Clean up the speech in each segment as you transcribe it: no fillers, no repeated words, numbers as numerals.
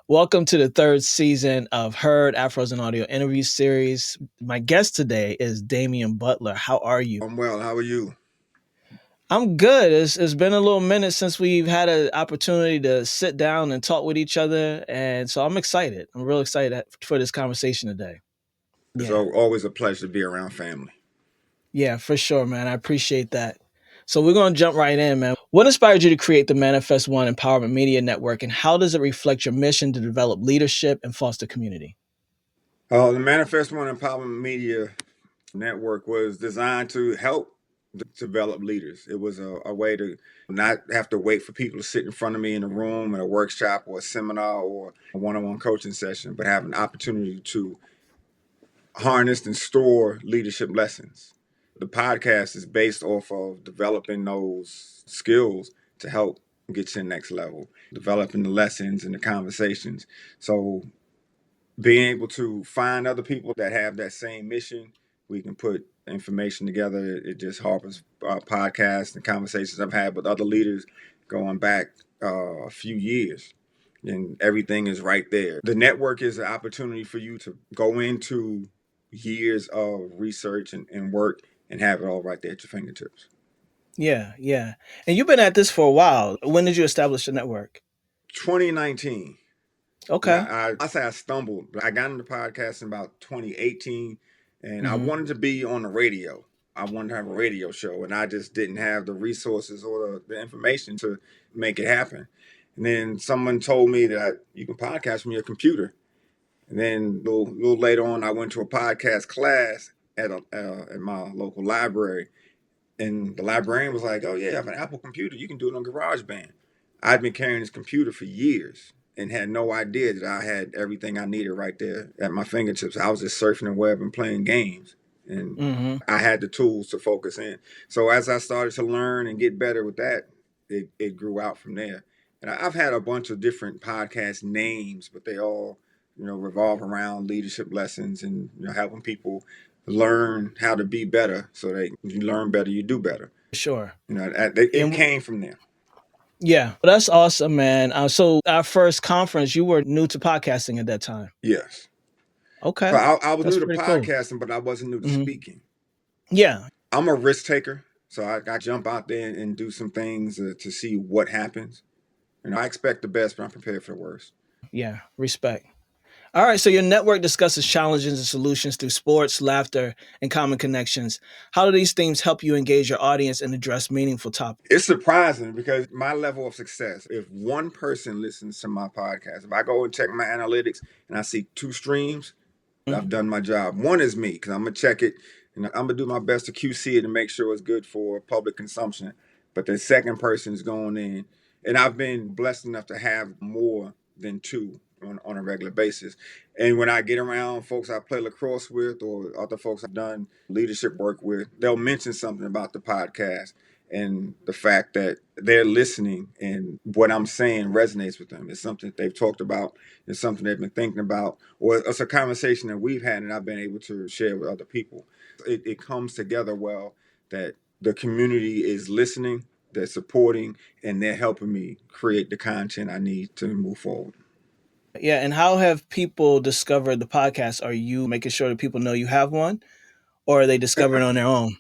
Welcome to the third season of Afros Audio Interview Series. My guest today is Damien Butler. How are you? I'm well. How are you? I'm good. It's been a little minute since we've had an opportunity to sit down and talk with each other, and so I'm excited. I'm real excited for this conversation today. It's Yeah, always a pleasure to be around family. yeah, for sure, man. I appreciate that. So we're going to jump right in, man. What inspired you to create the Manifest One Empowerment Media Network, and how does it reflect your mission to develop leadership and foster community? The Manifest One Empowerment Media Network was designed to help develop leaders. It was a way to not have to wait for people to sit in front of me in a room at a workshop or a seminar or a one-on-one coaching session, but have an opportunity to harness and store leadership lessons. The podcast is based off of developing those skills to help get to the next level, developing the lessons and the conversations. So being able to find other people that have that same mission, we can put information together. It just harbors podcasts and conversations I've had with other leaders going back a few years. And everything is right there. The network is an opportunity for you to go into years of research and work and have it all right there at your fingertips. Yeah, yeah. And you've been at this for a while. When did you establish the network? 2019. Okay. I say I stumbled. I got into podcasting about 2018, and I Hmm. wanted to be on the radio. I wanted to have a radio show, and I just didn't have the resources or the information to make it happen. And then someone told me that you can podcast from your computer. And then a little later on, I went to a podcast class at my local library, and the librarian was like, "Oh yeah, I have an Apple computer. You can do it on GarageBand." I'd been carrying this computer for years and had no idea that I had everything I needed right there at my fingertips. I was just surfing the web and playing games, and Hmm. I had the tools to focus in. So as I started to learn and get better with that, it grew out from there. And I've had a bunch of different podcast names, but they all revolve around leadership lessons and helping people learn how to be better, so that you learn better, you do better. Sure. It And came from there. yeah, that's awesome, man. So our first conference, you were new to podcasting at that time. Yes. So Okay. I was That's new to pretty cool. podcasting, but I wasn't new to Hmm. speaking. Yeah. I'm a risk taker, so I jump out there and do some things to see what happens. And I expect the best, but I'm prepared for the worst. Yeah. Respect. All right. So your network discusses challenges and solutions through sports, laughter, and common connections. How do these themes help you engage your audience and address meaningful topics? It's surprising because my level of success, if one person listens to my podcast, if I go and check my analytics and I see 2 streams, I've done my job. One is me, because I'm gonna check it and I'm gonna do my best to QC it and make sure it's good for public consumption. But the second person is going in, and I've been blessed enough to have more than two on a regular basis. And when I get around folks I play lacrosse with or other folks I've done leadership work with, they'll mention something about the podcast and the fact that they're listening and what I'm saying resonates with them. It's something that they've talked about, it's something they've been thinking about, or it's a conversation that we've had and I've been able to share with other people. It comes together well that the community is listening, they're supporting, and they're helping me create the content I need to move forward. Yeah. And how have people discovered the podcast? Are you making sure that people know you have one, or are they discovering on their own?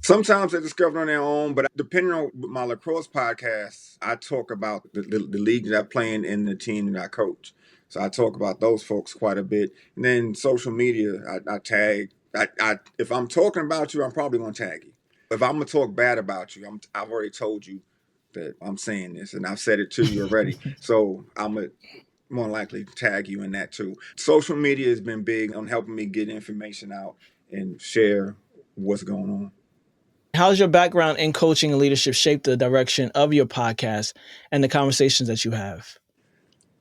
Sometimes they discover on their own, but depending on my lacrosse podcast, I talk about the league that I play in and the team that I coach. So I talk about those folks quite a bit. And then social media, I tag. If I'm talking about you, I'm probably going to tag you. If I'm going to talk bad about you, I've already told you that I'm saying this and I've said it to you already. So I'm going to more likely tag you in that too. Social media has been big on helping me get information out and share what's going on. How's your background in coaching and leadership shape the direction of your podcast and the conversations that you have?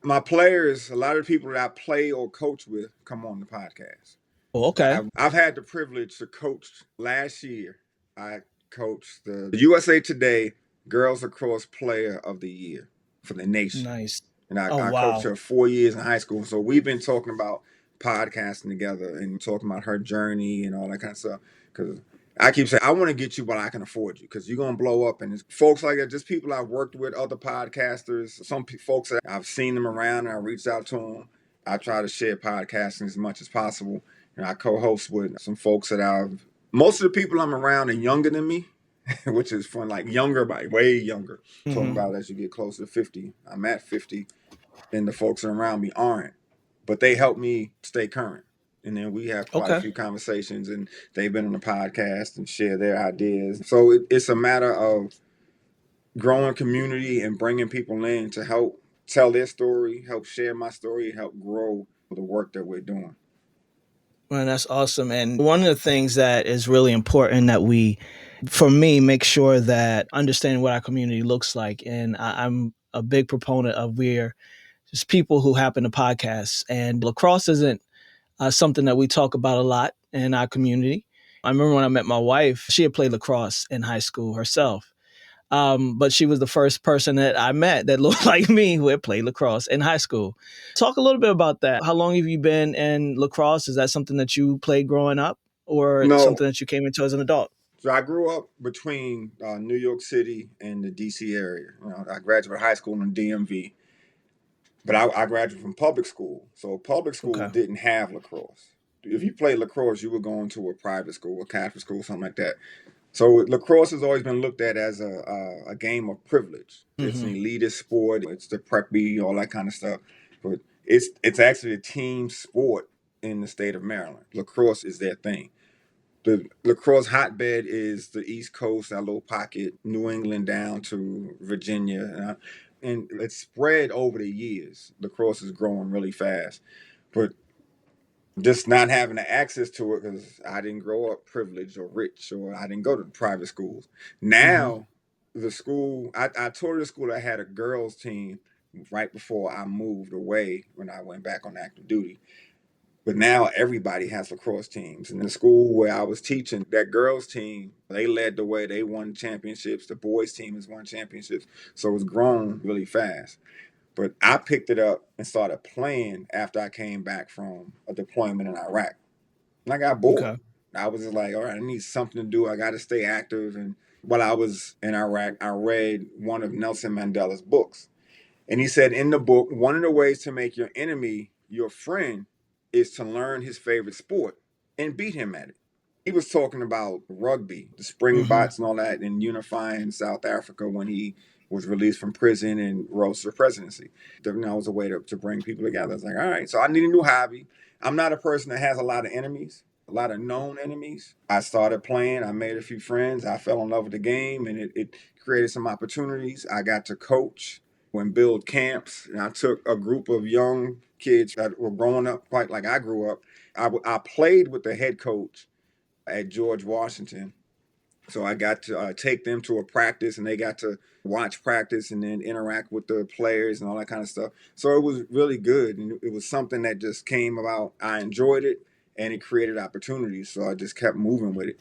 My players, a lot of the people that I play or coach with come on the podcast. Oh, okay. I've had the privilege to coach last year. I coached the USA Today Girls Lacrosse Player of the Year for the nation. Nice. And Oh, I coached wow. her 4 years in high school. So we've been talking about podcasting together and talking about her journey and all that kind of stuff. Because I keep saying, I want to get you, but I can afford you because you're going to blow up. And it's folks like that, just people I've worked with, other podcasters, some folks that I've seen them around and I reached out to them. I try to share podcasting as much as possible. And I co-host with some folks that most of the people I'm around are younger than me, which is fun, like younger, by way younger. Talking about as you get closer to 50, I'm at 50, and the folks around me aren't. But they help me stay current. And then we have quite a Okay. few conversations, and they've been on the podcast and share their ideas. So it's a matter of growing community and bringing people in to help tell their story, help share my story, help grow the work that we're doing. Man, that's awesome. And one of the things that is really important that we, for me, make sure that understanding what our community looks like. And I'm a big proponent of we're just people who happen to podcast. And lacrosse isn't something that we talk about a lot in our community. I remember when I met my wife, she had played lacrosse in high school herself. But she was the first person that I met that looked like me who had played lacrosse in high school. Talk a little bit about that. How long have you been in lacrosse? Is that something that you played growing up or No, something that you came into as an adult? so I grew up between New York City and the DC area. I graduated high school in the DMV, but I graduated from public school. So public school Okay. didn't have lacrosse. If you played lacrosse, you were going to a private school, a Catholic school, something like that. So lacrosse has always been looked at as a game of privilege. It's Mm-hmm. an elitist sport. It's the preppy, all that kind of stuff. But it's actually a team sport in the state of Maryland. Lacrosse is their thing. The lacrosse hotbed is the East Coast, that little pocket, New England down to Virginia, and it's spread over the years. Lacrosse is growing really fast, but just not having the access to it because I didn't grow up privileged or rich, or I didn't go to private schools. Mm-hmm. Now, the school, I toured a school that had a girls' team right before I moved away when I went back on active duty. But now everybody has lacrosse teams. And in the school where I was teaching, that girls' team, they led the way. They won championships. The boys' team has won championships. So it's grown really fast. But I picked it up and started playing after I came back from a deployment in Iraq. And I got bored. Okay. I was just like, all right, I need something to do. I got to stay active. And while I was in Iraq, I read one of Nelson Mandela's books. And he said in the book, one of the ways to make your enemy your friend is to learn his favorite sport and beat him at it. He was talking about rugby, the Mm-hmm. Springboks and all that, and unifying South Africa when he was released from prison and rose to the presidency. That was a way to bring people together. I was like, all right, so I need a new hobby. I'm not a person that has a lot of enemies, a lot of known enemies. I started playing, I made a few friends, I fell in love with the game, and it created some opportunities. I got to coach and build camps, and I took a group of young kids that were growing up quite like I grew up. I played with the head coach at George Washington. So I got to take them to a practice, and they got to watch practice and then interact with the players and all that kind of stuff. So it was really good, and it was something that just came about. I enjoyed it, and it created opportunities. So I just kept moving with it.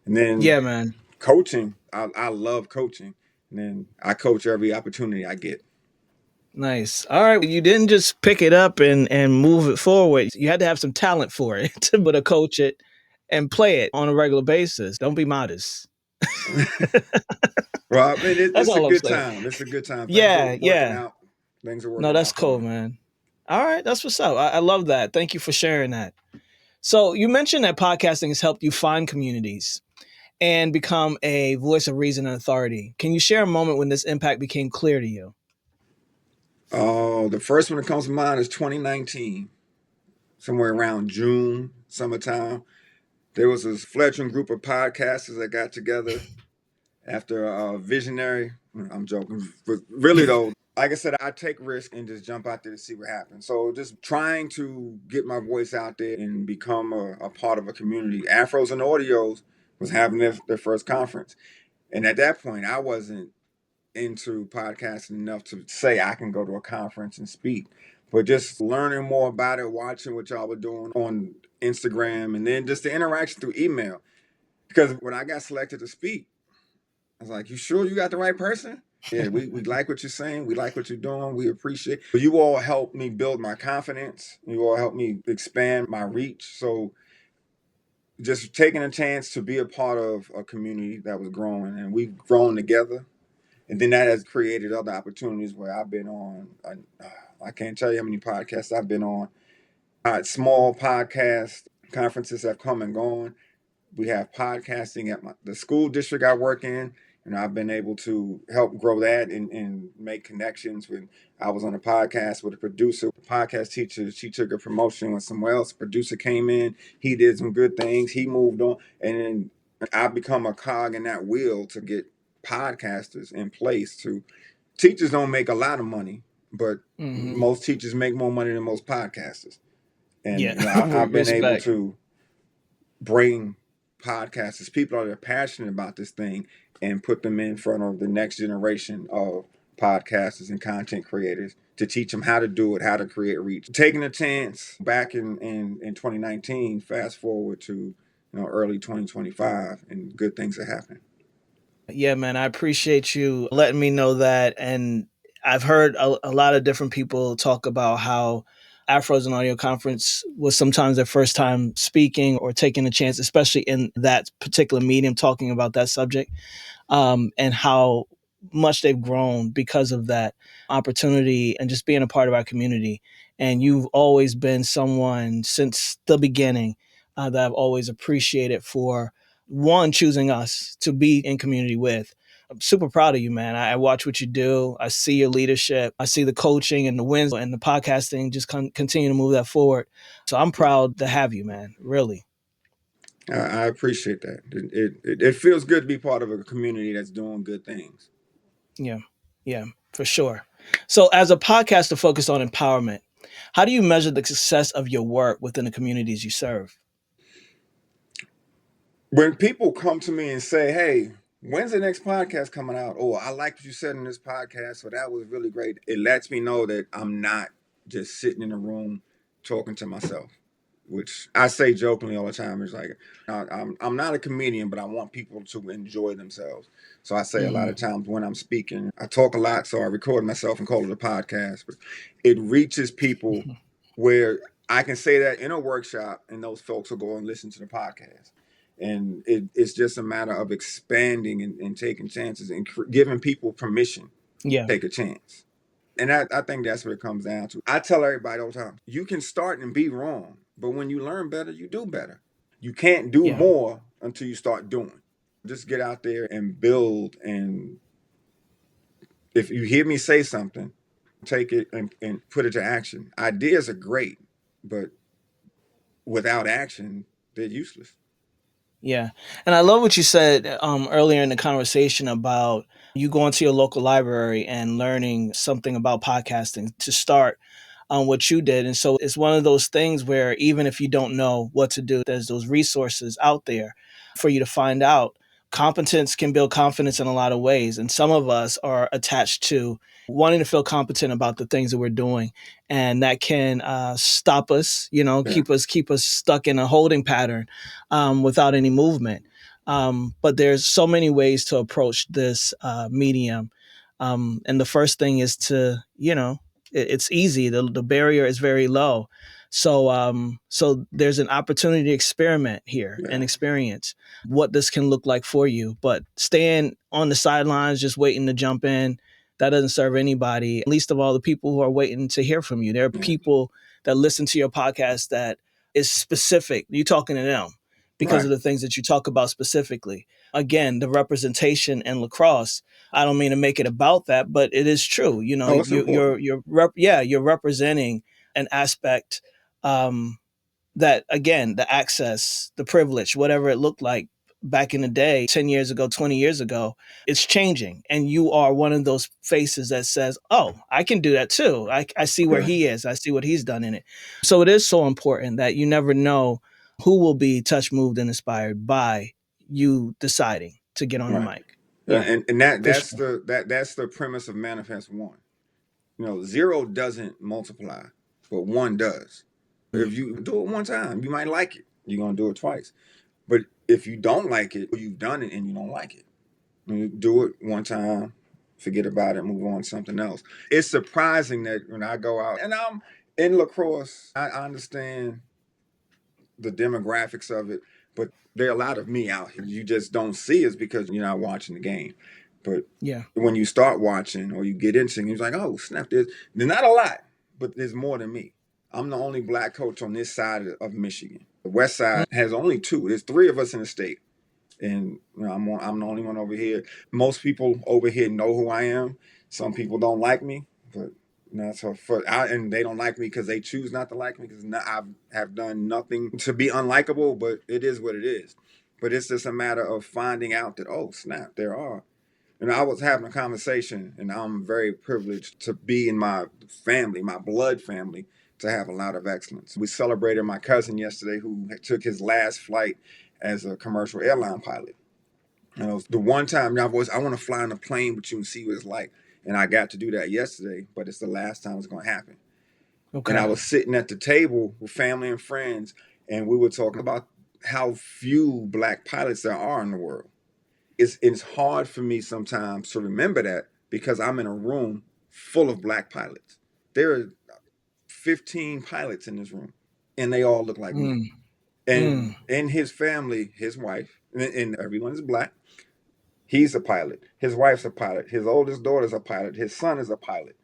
And then Yeah, man. coaching, I love coaching, and then I coach every opportunity I get. Nice. All right. You didn't just pick it up and move it forward. You had to have some talent for it to be able to coach it and play it on a regular basis. Don't be modest. Well, I mean, That's it's a all I'm good saying. time. It's a good time. Things are Yeah, working yeah. out. Things are No, working that's out for cool, me. man. All right, that's what's up. I love that. Thank you for sharing that. So you mentioned that podcasting has helped you find communities and become a voice of reason and authority. Can you share a moment when this impact became clear to you? Oh, the first one that comes to mind is 2019, somewhere around June, summertime. There was this fledgling group of podcasters that got together after a visionary. I'm joking, but really though, like I said, I take risks and just jump out there to see what happens. So just trying to get my voice out there and become a part of a community. Afros and Audios was having their first conference. And at that point, I wasn't into podcasting enough to say I can go to a conference and speak. But just learning more about it, watching what y'all were doing on Instagram, and then just the interaction through email. Because when I got selected to speak, I was like, you sure you got the right person? Yeah, we like what you're saying. We like what you're doing. We appreciate you all helped me build my confidence. You all helped me expand my reach. So just taking a chance to be a part of a community that was growing, and we've grown together. And then that has created other opportunities where I've been on. I can't tell you how many podcasts I've been on. Small podcast conferences have come and gone. We have podcasting at the school district I work in, and I've been able to help grow that and make connections. When I was on a podcast with a producer, podcast teacher, she took a promotion with someone else. Producer came in, he did some good things, he moved on, and then I've become a cog in that wheel to get podcasters in place. To teachers don't make a lot of money, but Hmm. most teachers make more money than most podcasters. And Yeah. you know, I've been able Respect. to bring podcasters, people that are passionate about this thing, and put them in front of the next generation of podcasters and content creators to teach them how to do it, how to create reach. Taking a chance back in 2019, fast forward to early 2025, and good things are happening. Yeah, man, I appreciate you letting me know that. And I've heard a lot of different people talk about how Afros Audio Conference was sometimes their first time speaking or taking a chance, especially in that particular medium, talking about that subject, and how much they've grown because of that opportunity and just being a part of our community. And you've always been someone since the beginning that I've always appreciated for one choosing us to be in community with. I'm super proud of you, man. I watch what you do. I see your leadership. I see the coaching and the wins and the podcasting. Just continue to move that forward. So I'm proud to have you, man. Really. I appreciate that. It feels good to be part of a community that's doing good things. Yeah. Yeah, for sure. So, as a podcaster focused on empowerment, how do you measure the success of your work within the communities you serve? When people come to me and say, "Hey, when's the next podcast coming out?" "Oh, I like what you said in this podcast, so that was really great." It lets me know that I'm not just sitting in a room talking to myself, which I say jokingly all the time. It's like I'm not a comedian, but I want people to enjoy themselves. So I say a lot Hmm. of times when I'm speaking, I talk a lot, so I record myself and call it a podcast. But it reaches people where I can say that in a workshop, and those folks will go and listen to the podcast. And it's just a matter of expanding and taking chances and giving people permission Yeah. to take a chance. And I think that's what it comes down to. I tell everybody all the time, you can start and be wrong, but when you learn better, you do better. You can't do Yeah. more until you start doing. Just get out there and build. And if you hear me say something, take it and put it to action. Ideas are great, but without action, they're useless. Yeah. And I love what you said earlier in the conversation about you going to your local library and learning something about podcasting to start on what you did. And so it's one of those things where even if you don't know what to do, there's those resources out there for you to find out. Competence can build confidence in a lot of ways. And some of us are attached to wanting to feel competent about the things that we're doing. And that can stop us, Yeah, keep us stuck in a holding pattern without any movement. But there's so many ways to approach this medium. And the first thing is to, it's easy. The barrier is very low. So there's an opportunity to experiment here and yeah, experience what this can look like for you. But staying on the sidelines, just waiting to jump in, that doesn't serve anybody. Least of all, the people who are waiting to hear from you. There are yeah. people that listen to your podcast that is specific. You're talking to them because Right. of the things that you talk about specifically. Again, the representation in lacrosse. I don't mean to make it about that, but it is true. Oh, it's important. You're representing an aspect that, again, the access, the privilege, whatever it looked like back in the day, 10 years ago, 20 years ago, it's changing. And you are one of those faces that says, oh, I can do that too. I see where Yeah. he is. I see what he's done in it. So it is so important that you never know who will be touched, moved, and inspired by you deciding to get on the Right. mic. Yeah, Yeah, and that for that's sure. the premise of manifest one. Zero doesn't multiply, but one does. Mm. If you do it one time, you might like it. You're gonna do it twice. But if you don't like it, you've done it and you don't like it. You do it one time, forget about it, move on to something else. It's surprising that when I go out and I'm in lacrosse, I understand the demographics of it, But there are a lot of me out here. You just don't see it because you're not watching the game. But Yeah. when you start watching or you get into it, you're like, oh, snap, there's not a lot, but there's more than me. I'm the only black coach on this side of Michigan. The west side has only two. There's three of us in the state. And I'm the only one over here. Most people over here know who I am. Some people don't like me, but and they don't like me because they choose not to like me because I have done nothing to be unlikable. But it is what it is. But it's just a matter of finding out that, oh snap, there are. And I was having a conversation, and I'm very privileged to be in my family, my blood family, to have a lot of excellence. We celebrated my cousin yesterday who took his last flight as a commercial airline pilot. And it was the one time I want to fly on a plane with you and see what it's like. And I got to do that yesterday, but it's the last time it's going to happen. And I Okay. was sitting at the table with family and friends, and we were talking about how few black pilots there are in the world. It's hard for me sometimes to remember that because I'm in a room full of black pilots. There are 15 pilots in this room, and they all look like me. Mm. And Mm. in his family, his wife, and everyone is black. He's a pilot. His wife's a pilot. His oldest daughter's a pilot. His son is a pilot.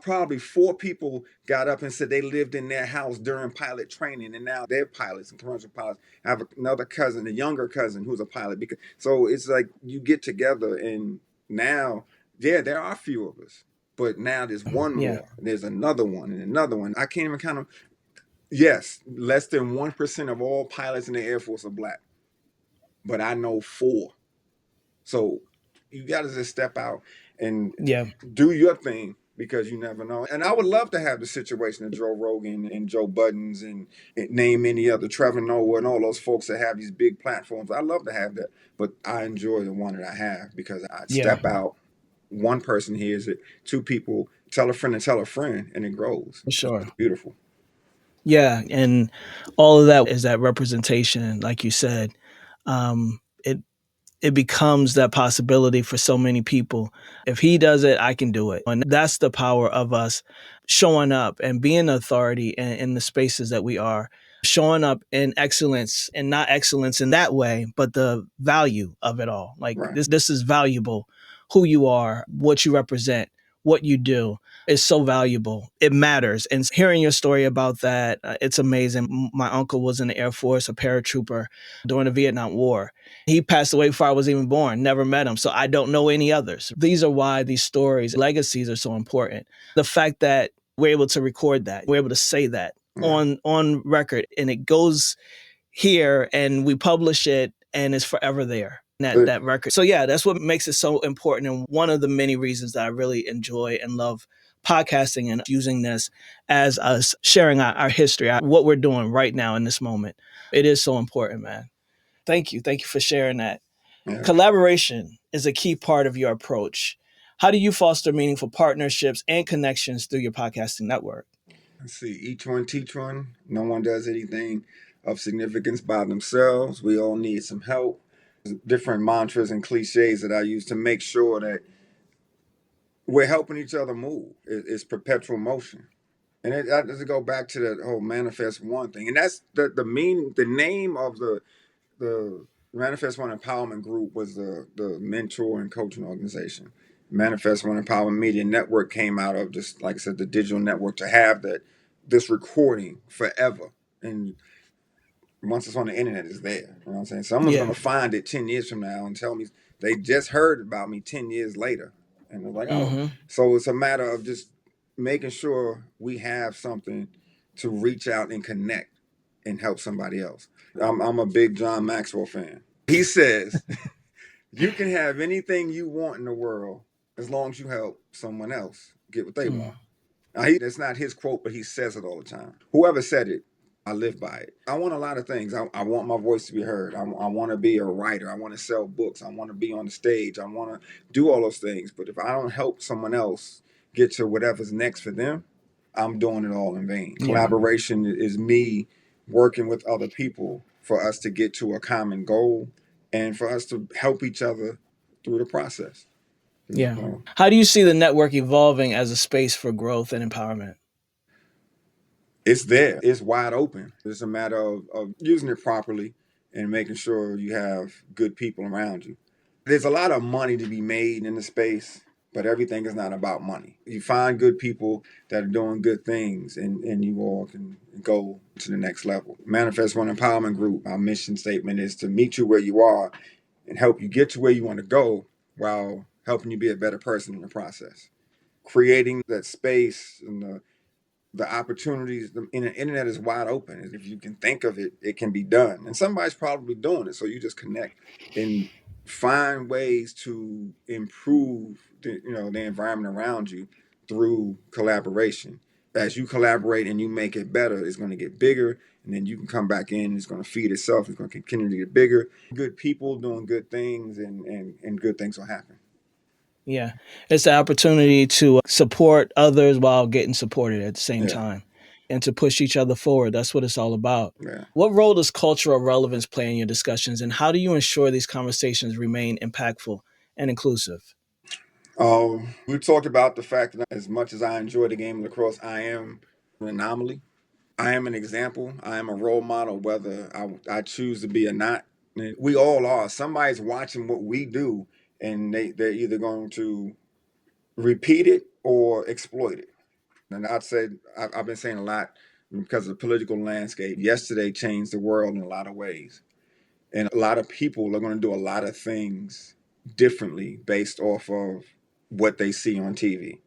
Probably four people got up and said they lived in their house during pilot training, and now they're pilots and commercial pilots. I have another cousin, a younger cousin, who's a pilot. Because so it's like you get together, and now, yeah, there are a few of us, but now there's one Yeah. more. There's another one and another one. I can't even kind of. Yes, less than 1% of all pilots in the Air Force are black, but I know four. So you got to just step out and Yeah. do your thing because you never know. And I would love to have the situation of Joe Rogan and Joe Buttons and name any other Trevor Noah and all those folks that have these big platforms. I love to have that, but I enjoy the one that I have because I Yeah. step out. One person hears it, two people tell a friend and tell a friend, and it grows. For sure. It's beautiful. Yeah, and all of that is that representation, like you said. It becomes that possibility for so many people. If he does it, I can do it. And that's the power of us showing up and being authority in the spaces that we are, showing up in excellence and not excellence in that way, but the value of it all. Like Right. this is valuable. Who you are, what you represent, what you do is so valuable. It matters. And hearing your story about that, it's amazing. My uncle was in the Air Force, a paratrooper during the Vietnam War. He passed away before I was even born, never met him. So I don't know any others. These are why these stories, legacies are so important. The fact that we're able to record that, we're able to say that Yeah. on record, and it goes here and we publish it and it's forever there. But That record. So yeah, that's what makes it so important. And one of the many reasons that I really enjoy and love podcasting and using this as us sharing our history, what we're doing right now in this moment. It is so important, man. Thank you. Thank you for sharing that. yeah. Collaboration is a key part of your approach. How do you foster meaningful partnerships and connections through your podcasting network? Let's see, each one teach one. No one does anything of significance by themselves. We all need some help. Different mantras and cliches that I use to make sure that we're helping each other move. It's perpetual motion. And I just go back to that whole manifest one thing. And that's the name of the Manifest One Empowerment Group was the mentor and coaching organization. Manifest One Empowerment Media Network came out of just, like I said, the digital network to have this recording forever. And once it's on the internet, it's there. You know what I'm saying? Someone's Yeah. gonna find it 10 years from now and tell me they just heard about me 10 years later. And they're like, oh. Mm-hmm. So it's a matter of just making sure we have something to reach out and connect and help somebody else. I'm a big John Maxwell fan. He says, you can have anything you want in the world as long as you help someone else get what they Mm. want. Now, that's not his quote, but he says it all the time. Whoever said it, I live by it. I want a lot of things. I want my voice to be heard. I want to be a writer. I want to sell books. I want to be on the stage. I want to do all those things. But if I don't help someone else get to whatever's next for them, I'm doing it all in vain. Yeah. Collaboration is me working with other people for us to get to a common goal and for us to help each other through the process. Yeah. So, How do you see the network evolving as a space for growth and empowerment? It's there. It's wide open. It's a matter of using it properly and making sure you have good people around you. There's a lot of money to be made in the space, but everything is not about money. You find good people that are doing good things, and you all can go to the next level. Manifest One Empowerment Group, our mission statement is to meet you where you are and help you get to where you want to go while helping you be a better person in the process. Creating that space and the opportunities in the internet is wide open. If you can think of it, it can be done. And somebody's probably doing it. So you just connect and find ways to improve the environment around you through collaboration. As you collaborate and you make it better, it's going to get bigger. And then you can come back in, it's going to feed itself, it's going to continue to get bigger. Good people doing good things, and good things will happen. Yeah. It's the opportunity to support others while getting supported at the same Yeah. time and to push each other forward. That's what it's all about. Yeah. What role does cultural relevance play in your discussions, and how do you ensure these conversations remain impactful and inclusive? We talked about the fact that as much as I enjoy the game of lacrosse, I am an anomaly. I am an example. I am a role model, whether I choose to be or not. And we all are. Somebody's watching what we do, and they're either going to repeat it or exploit it. And I'd say I've been saying a lot because of the political landscape. Yesterday changed the world in a lot of ways. And a lot of people are going to do a lot of things differently based off of what they see on TV.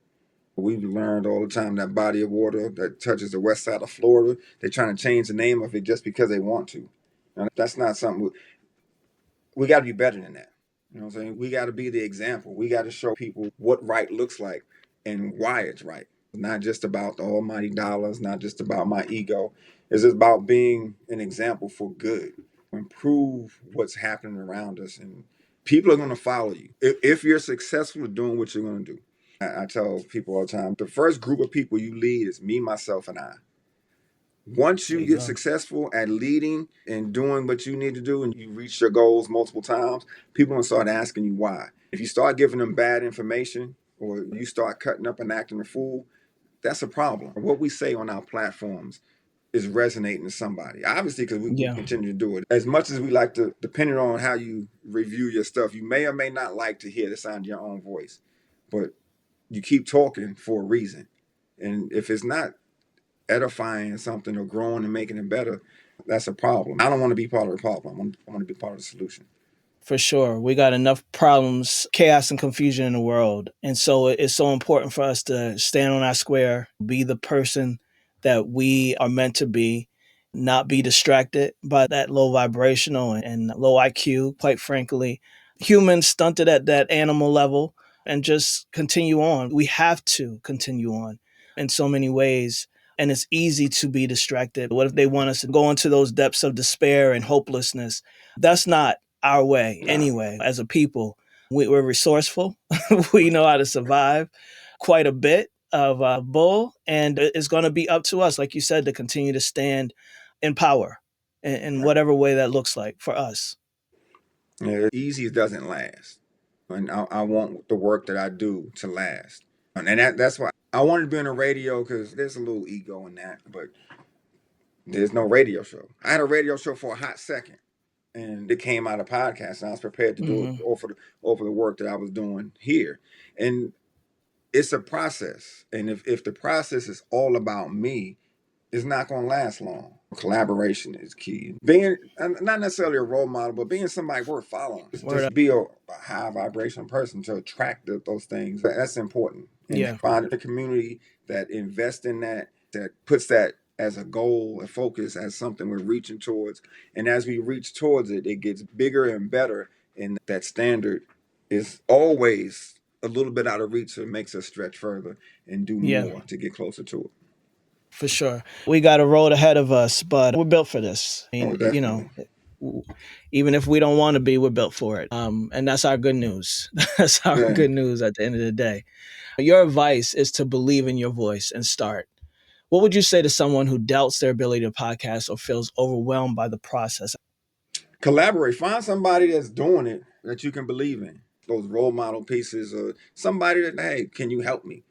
We've learned all the time that body of water that touches the west side of Florida, they're trying to change the name of it just because they want to. And that's not something we got to be better than that. You know what I'm saying? We got to be the example. We got to show people what right looks like and why it's right. Not just about the almighty dollars, not just about my ego. It's just about being an example for good, improve what's happening around us, and people are going to follow you if you're successful at doing what you're going to do. I tell people all the time, the first group of people you lead is me, myself, and I. Once There you you get go. successful at leading and doing what you need to do and you reach your goals multiple times, people are going to start asking you why. If you start giving them bad information or you start cutting up and acting a fool, that's a problem. What we say on our platforms is resonating to somebody. Obviously, because we Yeah, continue to do it. As much as we like to, depending on how you review your stuff, you may or may not like to hear the sound of your own voice. But you keep talking for a reason. And if it's not edifying something or growing and making it better, that's a problem. I don't want to be part of the problem. I want to be part of the solution. for sure. We got enough problems, chaos, and confusion in the world. And so it's so important for us to stand on our square, be the person that we are meant to be, not be distracted by that low vibrational and low IQ, quite frankly. Humans stunted at that animal level and just continue on. We have to continue on in so many ways. And it's easy to be distracted. What if they want us to go into those depths of despair and hopelessness? That's not our way Nah. anyway. As a people, we're resourceful. We know how to survive quite a bit of bull, and it's going to be up to us, like you said, to continue to stand in power in whatever way that looks like for us. Yeah, easy doesn't last. And I want the work that I do to last. And that's why I wanted to be on the radio, because there's a little ego in that, but there's no radio show. I had a radio show for a hot second, and it came out of podcast, and I was prepared to do it Hmm. over the work that I was doing here. And it's a process. And if the process is all about me, it's not going to last long. Collaboration is key. Being not necessarily a role model, but being somebody worth following. Word Just up. be a high vibration person to attract those things. That's important. And Yeah, find a community that invests in that, that puts that as a goal, a focus, as something we're reaching towards. And as we reach towards it, it gets bigger and better. And that standard is always a little bit out of reach, so it makes us stretch further and do yeah, more to get closer to it. for sure. We got a road ahead of us, but we're built for this. I Oh, mean, definitely. even if we don't want to be, we're built for it. And that's our good news. That's our Yeah. good news at the end of the day. Your advice is to believe in your voice and start. What would you say to someone who doubts their ability to podcast or feels overwhelmed by the process? Collaborate. Find somebody that's doing it that you can believe in. Those role model pieces, or somebody that, hey, can you help me?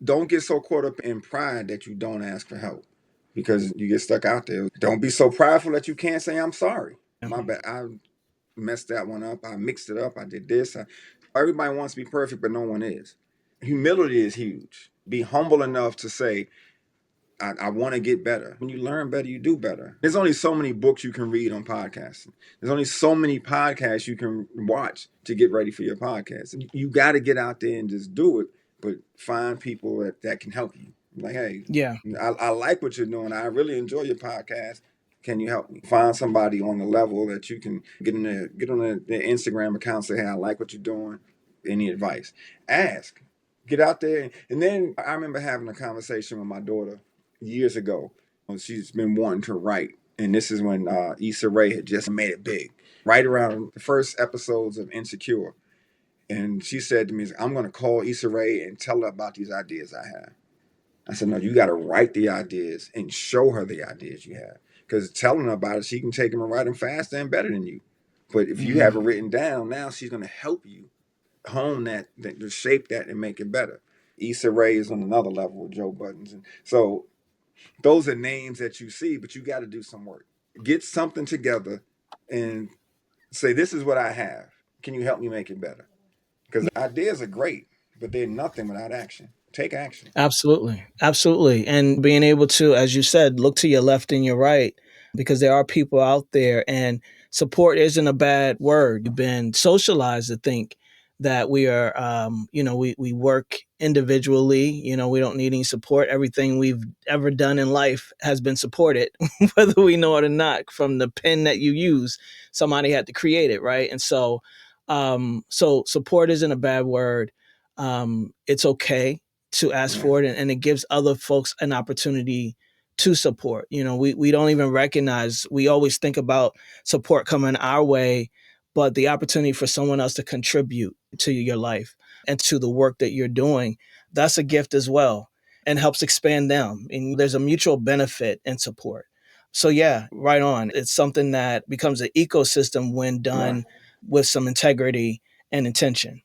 Don't get so caught up in pride that you don't ask for help. because you get stuck out there. Don't be so prideful that you can't say, I'm sorry. Yeah. My bad. I messed that one up. I mixed it up. I did this. Everybody wants to be perfect, but no one is. Humility is huge. Be humble enough to say, I want to get better. When you learn better, you do better. There's only so many books you can read on podcasting. There's only so many podcasts you can watch to get ready for your podcast. You got to get out there and just do it, but find people that can help you. Like, hey, Yeah. I like what you're doing. I really enjoy your podcast. Can you help me? Find somebody on the level that you can get on their Instagram account. Say, hey, I like what you're doing. Any advice? Ask. Get out there. And then I remember having a conversation with my daughter years ago. She's been wanting to write. And this is when Issa Rae had just made it big, right around the first episodes of Insecure. And she said to me, I'm going to call Issa Rae and tell her about these ideas I have. I said, no, you got to write the ideas and show her the ideas you have. Because telling her about it, she can take them and write them faster and better than you. But if you have it written down, now she's going to help you hone that to shape that and make it better. Issa Rae is on another level with Joe Buttons. And so those are names that you see, but you got to do some work. Get something together and say, this is what I have. Can you help me make it better? Because ideas are great, but they're nothing without action. Take action. Absolutely. Absolutely. And being able to, as you said, look to your left and your right, because there are people out there, and support isn't a bad word. You've been socialized to think that we are, we work individually, we don't need any support. Everything we've ever done in life has been supported, whether we know it or not. From the pen that you use, somebody had to create it, right? And so support isn't a bad word. It's okay to ask Yeah. for it, and it gives other folks an opportunity to support. We don't even recognize, we always think about support coming our way, but the opportunity for someone else to contribute to your life and to the work that you're doing, that's a gift as well, and helps expand them. And there's a mutual benefit in support. So yeah, right on. It's something that becomes an ecosystem when Right. done with some integrity and intention,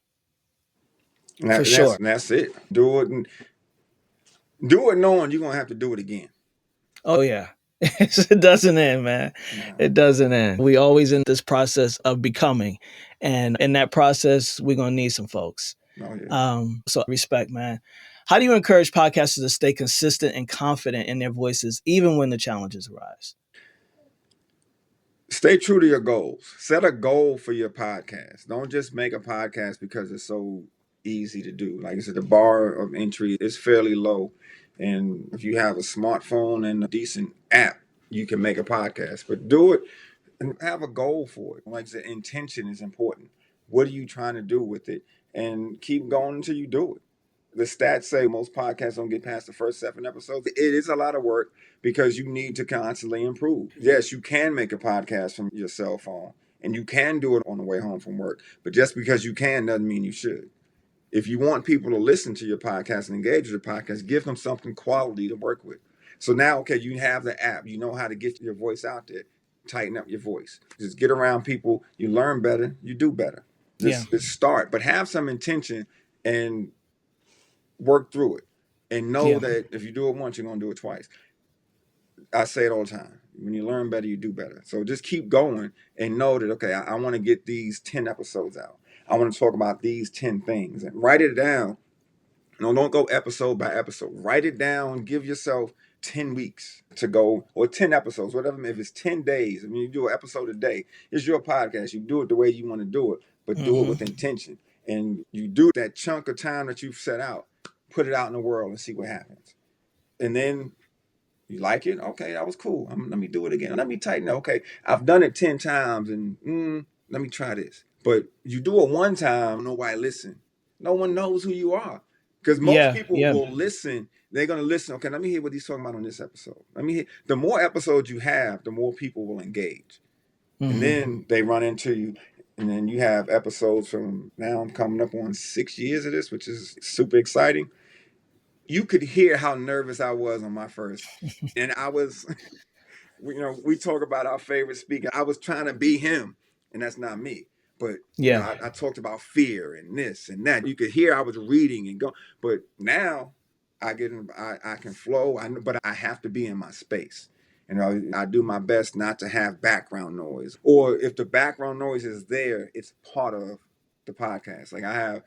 And for that's sure. it. Do it and do it knowing you're gonna have to do it again. Oh yeah. It doesn't end, man. No. It doesn't end. We always in this process of becoming. And in that process, we're gonna need some folks. Oh yeah. So respect, man. How do you encourage podcasters to stay consistent and confident in their voices, even when the challenges arise? Stay true to your goals. Set a goal for your podcast. Don't just make a podcast because it's so easy to do. Like I said, the bar of entry is fairly low. And if you have a smartphone and a decent app, you can make a podcast. But do it and have a goal for it. Like I said, intention is important. What are you trying to do with it? And keep going until you do it. The stats say most podcasts don't get past the first 7 episodes. It is a lot of work because you need to constantly improve. Yes, you can make a podcast from your cell phone and you can do it on the way home from work. But just because you can doesn't mean you should. If you want people to listen to your podcast and engage with your podcast, give them something quality to work with. So now, okay, you have the app, you know how to get your voice out there. Tighten up your voice. Just get around people, you learn better, you do better. Yeah. Just start, but have some intention and work through it. And know Yeah. that if you do it once, you're going to do it twice. I say it all the time. When you learn better, you do better. So just keep going and know that, okay, I want to get these 10 episodes out. I want to talk about these 10 things and write it down. No, don't go episode by episode. Write it down. Give yourself 10 weeks to go, or 10 episodes, whatever. If it's 10 days, I mean, you do an episode a day. It's your podcast. You do it the way you want to do it, but do it Hmm. with intention. And you do that chunk of time that you've set out, put it out in the world and see what happens. And then you like it? Okay, that was cool. Let me do it again. Let me tighten up. Okay, I've done it 10 times and let me try this. But you do it one time, nobody listen. No one knows who you are. Because most Yeah. people Yeah. will listen. They're going to listen. Okay, let me hear what he's talking about on this episode. Let me hear. The more episodes you have, the more people will engage. And Hmm. then they run into you. And then you have episodes from now, I'm coming up on 6 years of this, which is super exciting. You could hear how nervous I was on my first. And I was, we talk about our favorite speaker. I was trying to be him, and that's not me. But Yeah. I talked about fear and this and that. You could hear I was reading and go. But now, I can flow, but I have to be in my space. I do my best not to have background noise, or if the background noise is there, it's part of the podcast. Like I have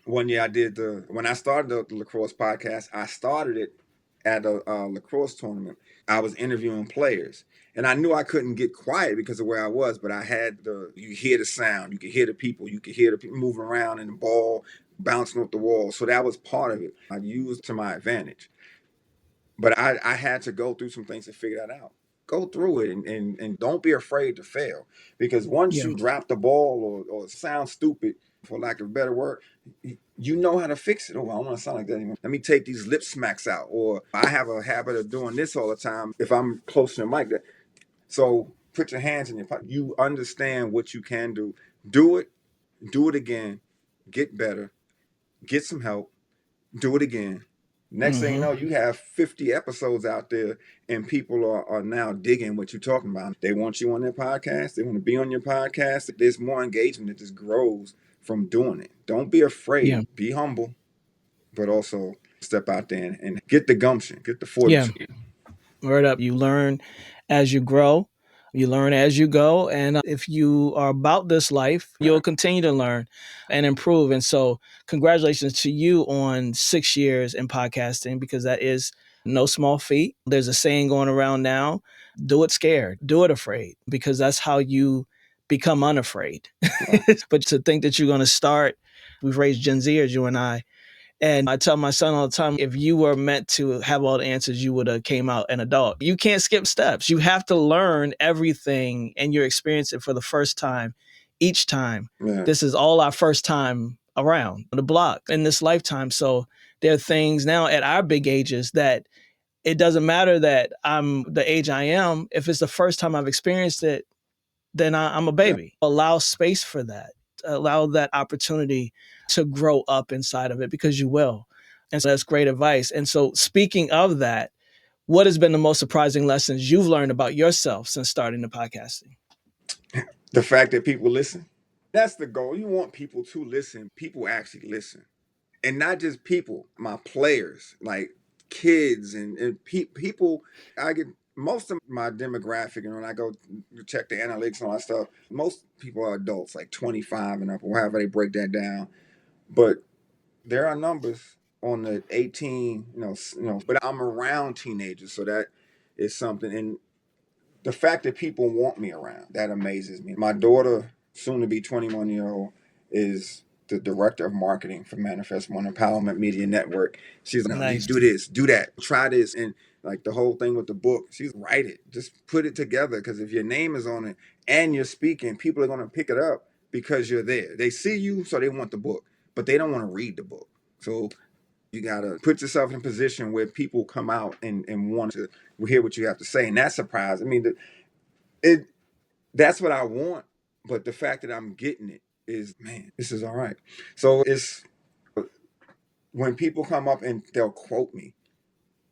one year I did when I started the Lacrosse podcast, I started it at a lacrosse tournament. I was interviewing players, and I knew I couldn't get quiet because of where I was, but I had you hear the sound, you could hear the people, you could hear the people moving around and the ball bouncing off the wall. So that was part of it. I used to my advantage. But I had to go through some things to figure that out. Go through it and don't be afraid to fail. Because once Yeah. you drop the ball or sound stupid, for lack of a better word, you know how to fix it. Oh, I don't want to sound like that anymore. Let me take these lip smacks out. Or I have a habit of doing this all the time if I'm close to the mic. So put your hands in your pocket. You understand what you can do. Do it again, get better, get some help, do it again. Next thing you know, you have 50 episodes out there, and people are now digging what you're talking about. They want you on their podcast. They want to be on your podcast. There's more engagement that just grows from doing it. Don't be Yeah. afraid. Be humble, but also step out there and get the gumption, get the Yeah. fortitude. Word up. You learn as you grow, you learn as you go. And if you are about this life, you'll continue to learn and improve. And so, congratulations to you on 6 years in podcasting, because that is no small feat. There's a saying going around now: do it scared, do it afraid, because that's how you become unafraid. Right. But to think that you're going to start, we've raised Gen Zers, you and I tell my son all the time, if you were meant to have all the answers, you would have came out an adult. You can't skip steps. You have to learn everything, and you experience it for the first time each time. Yeah. This is all our first time around the block in this lifetime. So there are things now at our big ages that it doesn't matter that I'm the age I am. If it's the first time I've experienced it, then I'm a Yeah. baby. Allow space for that. Allow that opportunity to grow up inside of it, because you will. And so that's great advice. And so, speaking of that, what has been the most surprising lessons you've learned about yourself since starting the podcasting? The fact that people listen. That's the goal. You want people to listen. People actually listen. And not just people, my players, like kids and people. I get most of my demographic, and when I go check the analytics and all that stuff, most people are adults, like 25 and up, or however they break that down. But there are numbers on the 18, but I'm around teenagers, so that is something. And the fact that people want me around, that amazes me. My daughter, soon to be 21-year-old, is the director of marketing for Manifest One Empowerment Media Network. She's like, no, you Nice. do this, do that, try this. And like the whole thing with the book, she's write it, just put it together. Because if your name is on it and you're speaking, people are going to pick it up because you're there. They see you, so they want the book, but they don't want to read the book. So you got to put yourself in a position where people come out and want to hear what you have to say. And that surprised. I mean, it that's what I want, but the fact that I'm getting it is, man, this is all right. So it's when people come up and they'll quote me,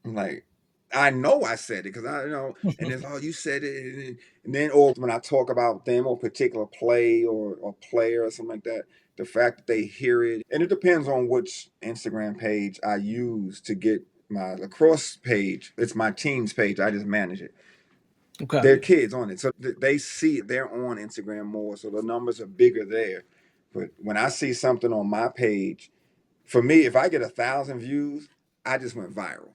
I'm like, I know I said it because I know, and it's, oh, you said it, and then, or when I talk about them or particular play or player or something like that, the fact that they hear it, and it depends on which Instagram page I use to get my lacrosse page. It's my team's page. I just manage it. Okay. Their kids on it, so they see it. They're on Instagram more, so the numbers are bigger there. But when I see something on my page, for me, if I get 1,000 views, I just went viral.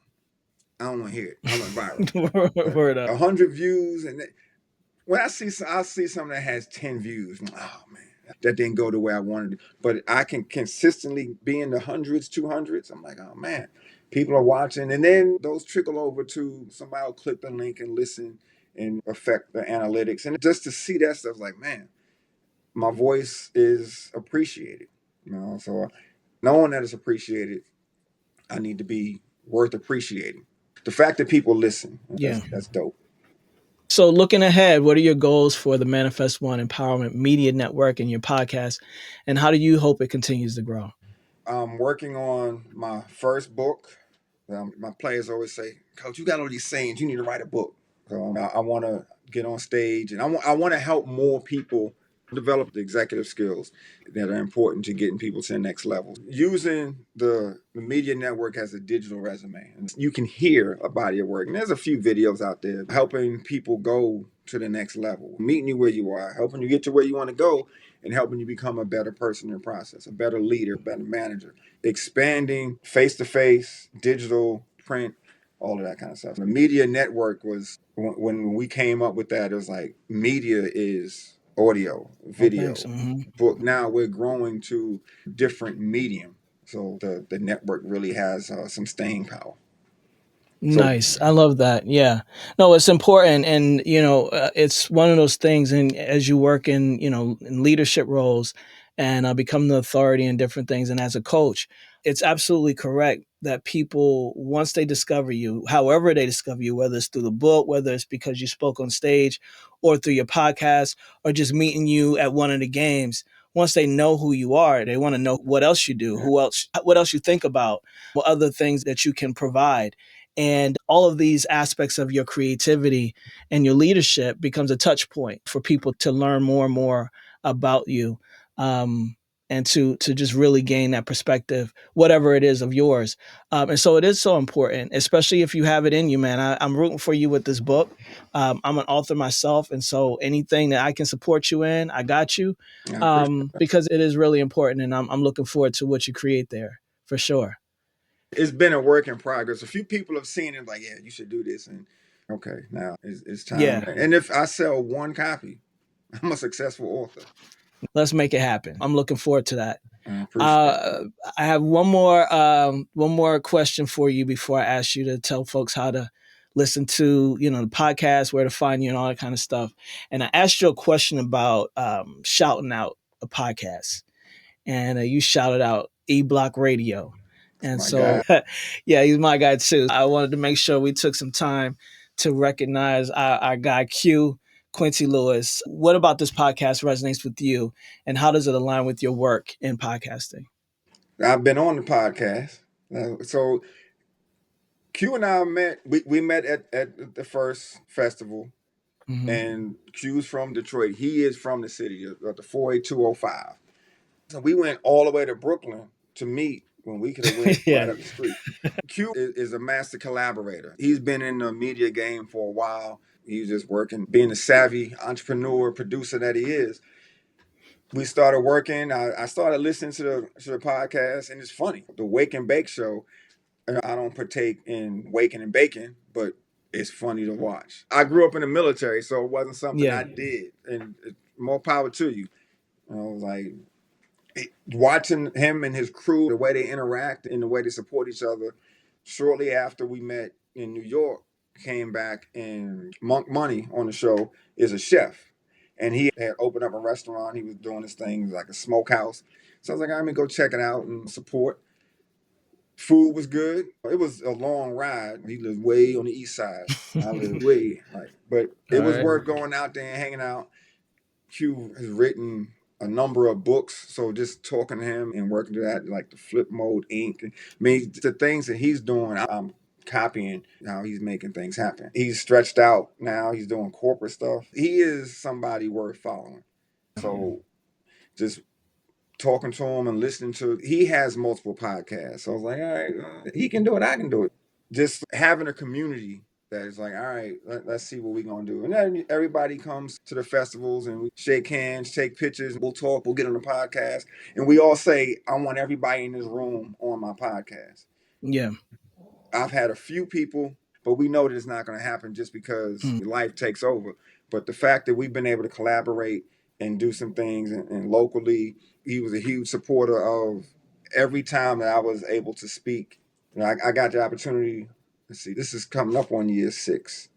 I don't want to hear it. I went viral. But Word up. 100 views, and when I see something that has 10 views, oh man, that didn't go the way I wanted it. But I can consistently be in the hundreds, 200s. I'm like, oh man, people are watching, and then those trickle over to somebody will click the link and listen and affect the analytics, and just to see that stuff, like man, my voice is appreciated. So knowing that it's appreciated, I need to be worth appreciating. The fact that people listen, Yeah. that's dope. So, looking ahead, what are your goals for the Manifest One Empowerment Media Network and your podcast? And how do you hope it continues to grow? I'm working on my first book. My players always say, "Coach, you got all these sayings. You need to write a book." So I want to get on stage, and I want to help more people develop the executive skills that are important to getting people to the next level. Using the media network as a digital resume. And you can hear a body of work. And there's a few videos out there helping people go to the next level, meeting you where you are, helping you get to where you want to go, and helping you become a better person in the process, a better leader, a better manager. Expanding face to face, digital, print, all of that kind of stuff. The media network was when we came up with that, it was like media is audio, Oh, thanks. video, book. Now we're growing to different medium. So the network really has some staying power. So Nice. I love that. Yeah. No, it's important. And, it's one of those things. And as you work in, in leadership roles and become the authority in different things, and as a coach, it's absolutely correct that people, once they discover you, however they discover you, whether it's through the book, whether it's because you spoke on stage or through your podcast or just meeting you at one of the games, once they know who you are, they want to know what else you do, what else you think about, what other things that you can provide. And all of these aspects of your creativity and your leadership becomes a touch point for people to learn more and more about you, and to just really gain that perspective, whatever it is of yours. And so it is so important, especially if you have it in you, man. I'm rooting for you with this book. I'm an author myself, and so anything that I can support you in, I got you, I appreciate that. because it is really important, and I'm looking forward to what you create there for sure. It's been a work in progress. A few people have seen it, like, yeah, you should do this. And okay, now it's time. Yeah. And if I sell one copy, I'm a successful author. Let's make it happen. I'm looking forward to that. I appreciate Uh, I have one more question for you before I ask you to tell folks how to listen to the podcast, where to find you, and all that kind of stuff. And I asked you a question about shouting out a podcast, and you shouted out E Block Radio. it. And My so, God. yeah, he's my guy too. I wanted to make sure we took some time to recognize our guy Q, Quincy Lewis. What about this podcast resonates with you, and how does it align with your work in podcasting? I've been on the podcast. So Q and I met, we met at the first festival, Hmm. and Q's from Detroit. He is from the city, the 48205. So we went all the way to Brooklyn to meet when we could have went right Yeah. up the street. Q is a master collaborator. He's been in the media game for a while. He's just working, being a savvy entrepreneur, producer that he is. We started working. I started listening to the podcast, and it's funny. The Wake and Bake show. And I don't partake in waking and baking, but it's funny to watch. I grew up in the military, so it wasn't something Yeah. I did, and more power to you. I was like, watching him and his crew, the way they interact and the way they support each other. Shortly after we met in New York, came back, and Monk Money on the show is a chef, and he had opened up a restaurant. He was doing his thing like a smokehouse. So I was like, I'm gonna go check it out and support. Food was good. It was a long ride. He lives way on the east side. I live way like, but All it was right. worth going out there and hanging out. Q has written a number of books, so just talking to him and working to that, like the Flip Mode Inc. I mean, the things that he's doing, I'm copying how he's making things happen. He's stretched out now. He's doing corporate stuff. He is somebody worth following. So just talking to him and listening to, he has multiple podcasts. So I was like, all right, he can do it. I can do it. Just having a community that is like, all right, let's see what we're going to do. And then everybody comes to the festivals and we shake hands, take pictures, we'll talk, we'll get on the podcast. And we all say, I want everybody in this room on my podcast. Yeah. I've had a few people, but we know that it's not going to happen just because Mm. life takes over. But the fact that we've been able to collaborate and do some things and locally, he was a huge supporter of every time that I was able to speak. I got the opportunity. Let's see, this is coming up on year 6.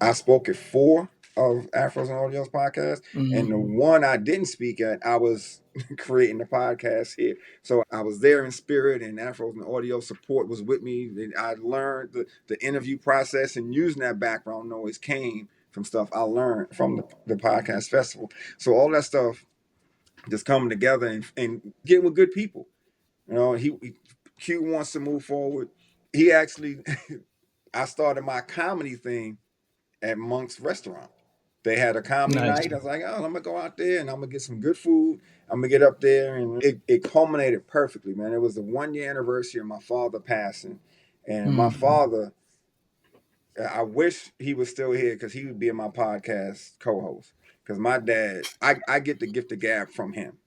I spoke at 4 of Afros Audio's podcast, and the Hmm. one I didn't speak at, I was creating the podcast here. So I was there in spirit, and Afros and Audio support was with me. And I learned the interview process, and using that background noise came from stuff I learned from the podcast festival. So all that stuff just coming together and getting with good people. Q wants to move forward. He actually, I started my comedy thing at Monk's restaurant. They had a comedy Nice. night. I was like, oh, I'm gonna go out there and I'm gonna get some good food. I'm gonna get up there, and it culminated perfectly, man. It was the 1 year anniversary of my father passing, and my Mm, father, I wish he was still here because he would be in my podcast co-host. Because my dad, I get the gift of gab from him.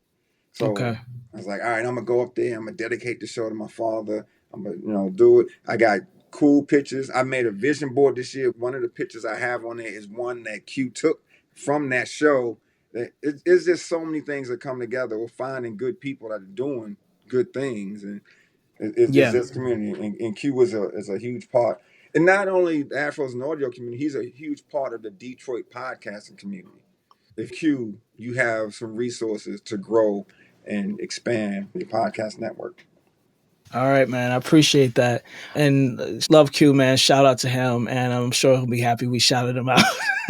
So okay. I was like, all right, I'm gonna go up there. I'm gonna dedicate the show to my father. I'm gonna, do it. I got cool pictures. I made a vision board this year. One of the pictures I have on there is one that Q took from that show. It's just so many things that come together. We're finding good people that are doing good things, and it's Yeah. this community. And Q is a huge part. And not only the Afros and audio community, he's a huge part of the Detroit podcasting community. If Q, you have some resources to grow and expand your podcast network. All right, man. I appreciate that. And love Q, man. Shout out to him. And I'm sure he'll be happy we shouted him out.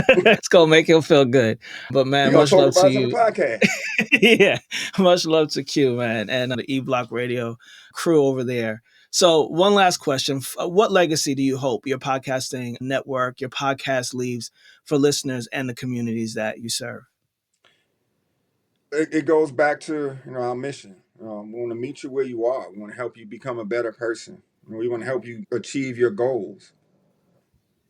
It's going to make him feel good. But, We're man, gonna much talk love to about it on the you. podcast. Yeah. Much love to Q, man. And the E Block Radio crew over there. So, one last question. What legacy do you hope your podcasting network, your podcast leaves for listeners and the communities that you serve? It goes back to our mission. We want to meet you where you are. We want to help you become a better person. We want to help you achieve your goals,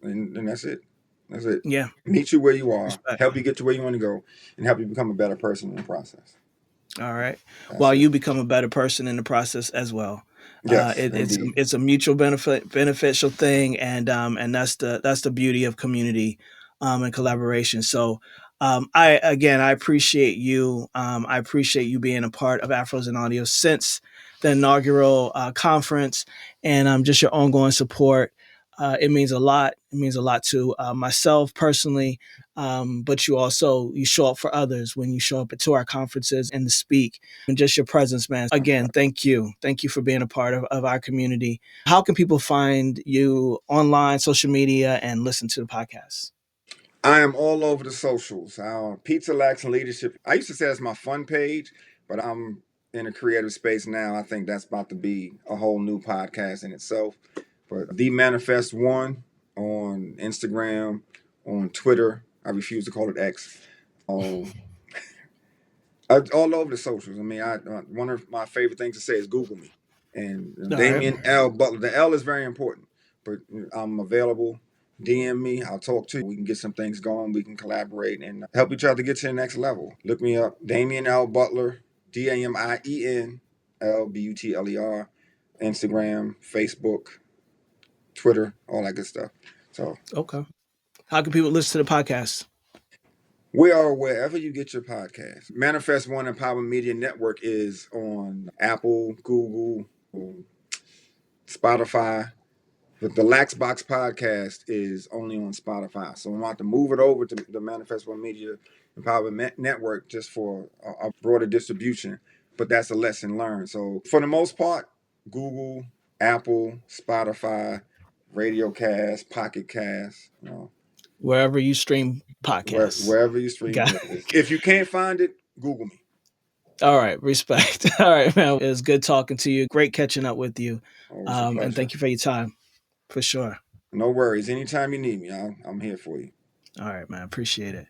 and that's it. That's it. Yeah. Meet you where you are, Respect. help you get to where you want to go, and help you become a better person in the process. All right. That's While it. you become a better person in the process as well. Yes, It's indeed. it's a mutual beneficial thing, and that's the beauty of community, and collaboration. So, I appreciate you. I appreciate you being a part of Afros and Audio since the inaugural conference, and just your ongoing support. It means a lot. It means a lot to myself personally, but you show up for others when you show up to our conferences and to speak, and just your presence, man. Again, thank you for being a part of our community. How can people find you online, social media, and listen to the podcast? I am all over the socials. Pizza Lacks and Leadership. I used to say that's my fun page, but I'm in a creative space now. I think that's about to be a whole new podcast in itself. But The Manifest One on Instagram, on Twitter. I refuse to call it X. Um, all over the socials. I mean, one of my favorite things to say is Google me. And All right. Damien L. Butler. The L is very important, but I'm available. DM me. I'll talk to you. We can get some things going. We can collaborate and help each other get to the next level. Look me up. Damien L. Butler. DAMIEN LBUTLER. Instagram, Facebook, Twitter, all that good stuff. So Okay. How can people listen to the podcast? we are wherever you get your podcast. Manifest One Empowerment Media Network is on Apple, Google, Spotify. But the Laxbox podcast is only on Spotify. So I'm about to move it over to the Manifest One Media Empowerment Network just for a broader distribution. But that's a lesson learned. So for the most part, Google, Apple, Spotify, Radiocast, Pocket Cast, Wherever you stream podcasts. wherever you stream. Got If you can't find it, Google me. All right, respect. All right, man. It was good talking to you. Great catching up with you. Always a And pleasure. thank you for your time, for sure. No worries. Anytime you need me, I'm here for you. All right, man. Appreciate it.